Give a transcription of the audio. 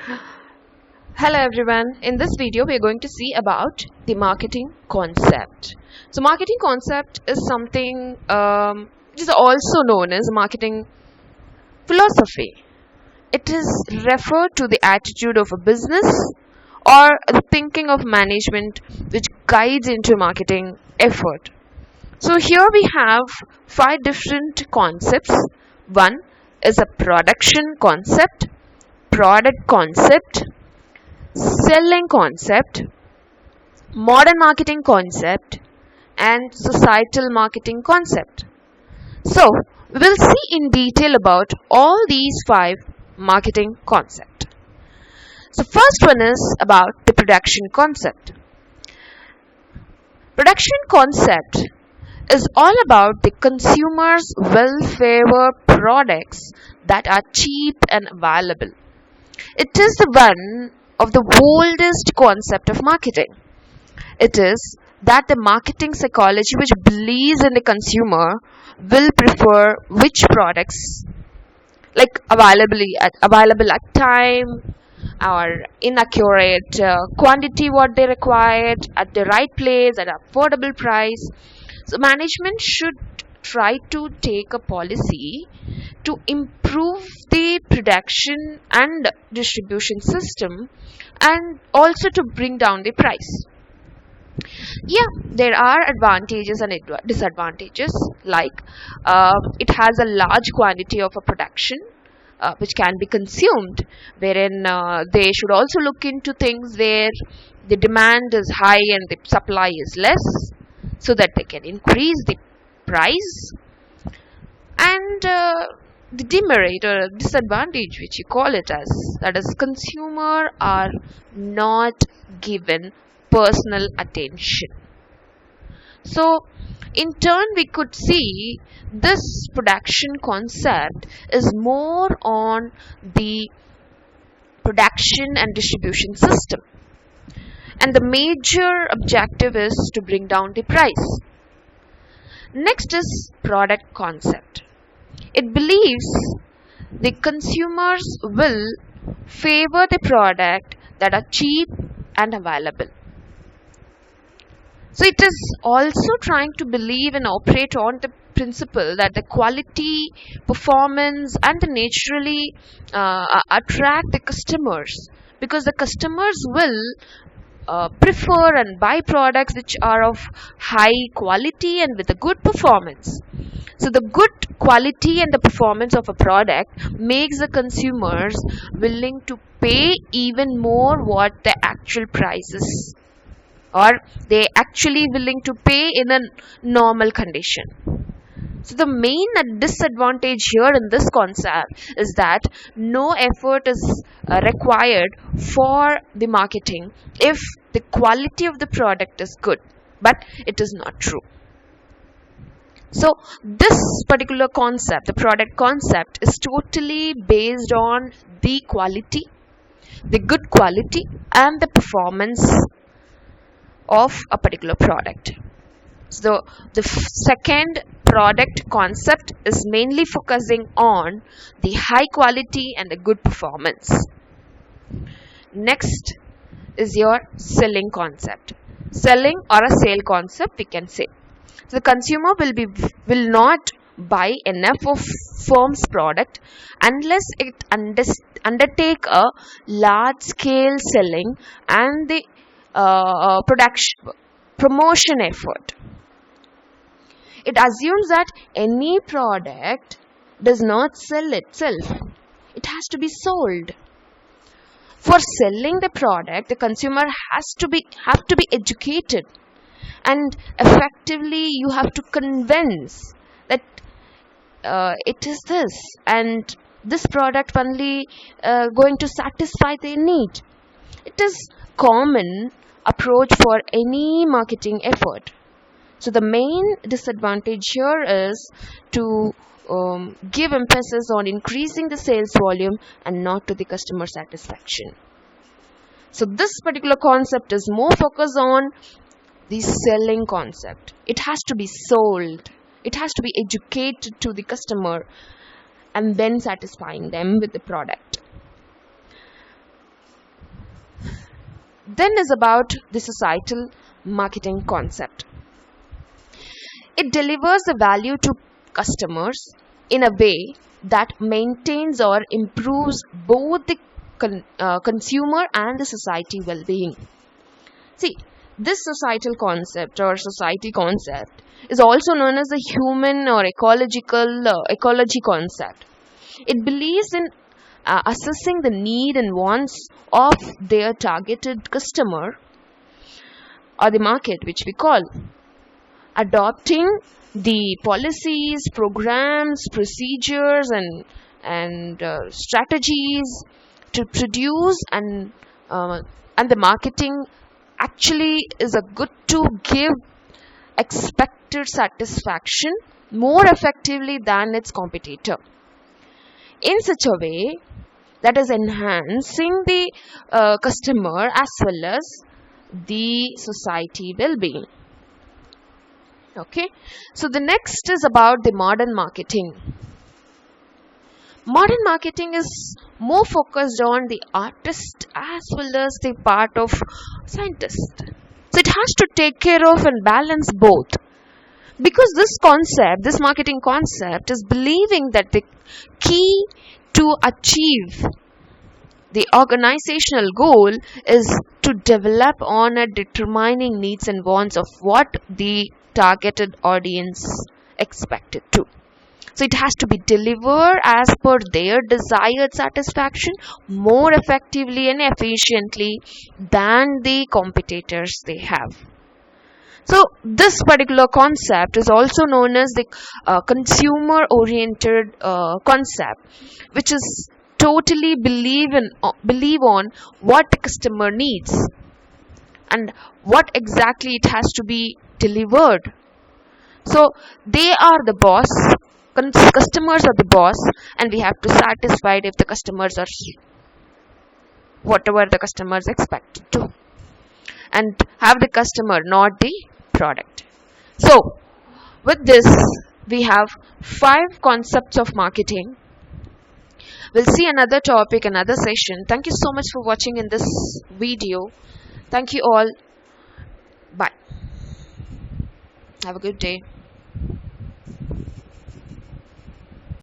Hello everyone. In this video we are going to see about the marketing concept. So marketing concept is something which is also known as marketing philosophy. It is referred to the attitude of a business or the thinking of management which guides into marketing effort. So here we have five different concepts. One is a production concept, product concept, selling concept, modern marketing concept, and societal marketing concept. So, we will see in detail about all these five marketing concepts. So, first one is about the production concept. Production concept is all about the consumers will favor products that are cheap and available. It is the one of the boldest concept of marketing. It is that the marketing psychology which believes in the consumer will prefer which products like available at time or inaccurate quantity what they required at the right place at affordable price. So management should try to take a policy to improve the production and distribution system and also to bring down the price. Yeah, there are advantages and disadvantages, like it has a large quantity of a production which can be consumed, wherein they should also look into things where the demand is high and the supply is less, so that they can increase the price. And the demerit or disadvantage, which you call it as, that is, consumer are not given personal attention. So in turn we could see this production concept is more on the production and distribution system, and the major objective is to bring down the price. Next is product concept. It believes the consumers will favor the product that are cheap and available. So it is also trying to believe and operate on the principle that the quality, performance, and the naturally attract the customers, because the customers will prefer and buy products which are of high quality and with a good performance. So the good quality and the performance of a product makes the consumers willing to pay even more what the actual price is, or they actually willing to pay in a normal condition. So the main disadvantage here in this concept is that no effort is required for the marketing if the quality of the product is good, but it is not true. So this particular concept, the product concept, is totally based on the quality, the good quality, and the performance of a particular product. So the second product concept is mainly focusing on the high quality and the good performance. Next is your selling concept. Selling or a sale concept, we can say. So the consumer will not buy enough of firm's product unless it undertake a large scale selling and the production promotion effort. It assumes that any product does not sell itself. It has to be sold. For selling the product, the consumer have to be educated, and effectively you have to convince that it is this and this product only going to satisfy their need. It is common approach for any marketing effort. So the main disadvantage here is to give emphasis on increasing the sales volume and not to the customer satisfaction. So this particular concept is more focused on the selling concept. It has to be sold. It has to be educated to the customer and then satisfying them with the product. then is about the societal marketing concept. It delivers the value to customers in a way that maintains or improves both the consumer and the society well-being. See, this societal concept or society concept is also known as the human or ecology concept. It believes in assessing the need and wants of their targeted customer or the market, which we call, adopting the policies, programs, procedures, and strategies to produce and the marketing actually is a good to give expected satisfaction more effectively than its competitor in such a way that is enhancing the customer as well as the society well-being. Okay, so the next is about the modern marketing. Modern marketing is more focused on the artist as well as the part of scientist. So it has to take care of and balance both. Because this marketing concept is believing that the key to achieve the organizational goal is to develop on a determining needs and wants of what the targeted audience expected to. So it has to be delivered as per their desired satisfaction more effectively and efficiently than the competitors they have. So this particular concept is also known as the consumer oriented concept, which is totally believe on what the customer needs and what exactly it has to be delivered. So they are the boss, customers are the boss, and we have to satisfy if the customers are whatever the customers expect to, and have the customer, not the product. So with this, we have 5 concepts of marketing. We'll see another topic, another session. Thank you so much for watching in this video. Thank you all. Bye. Have a good day.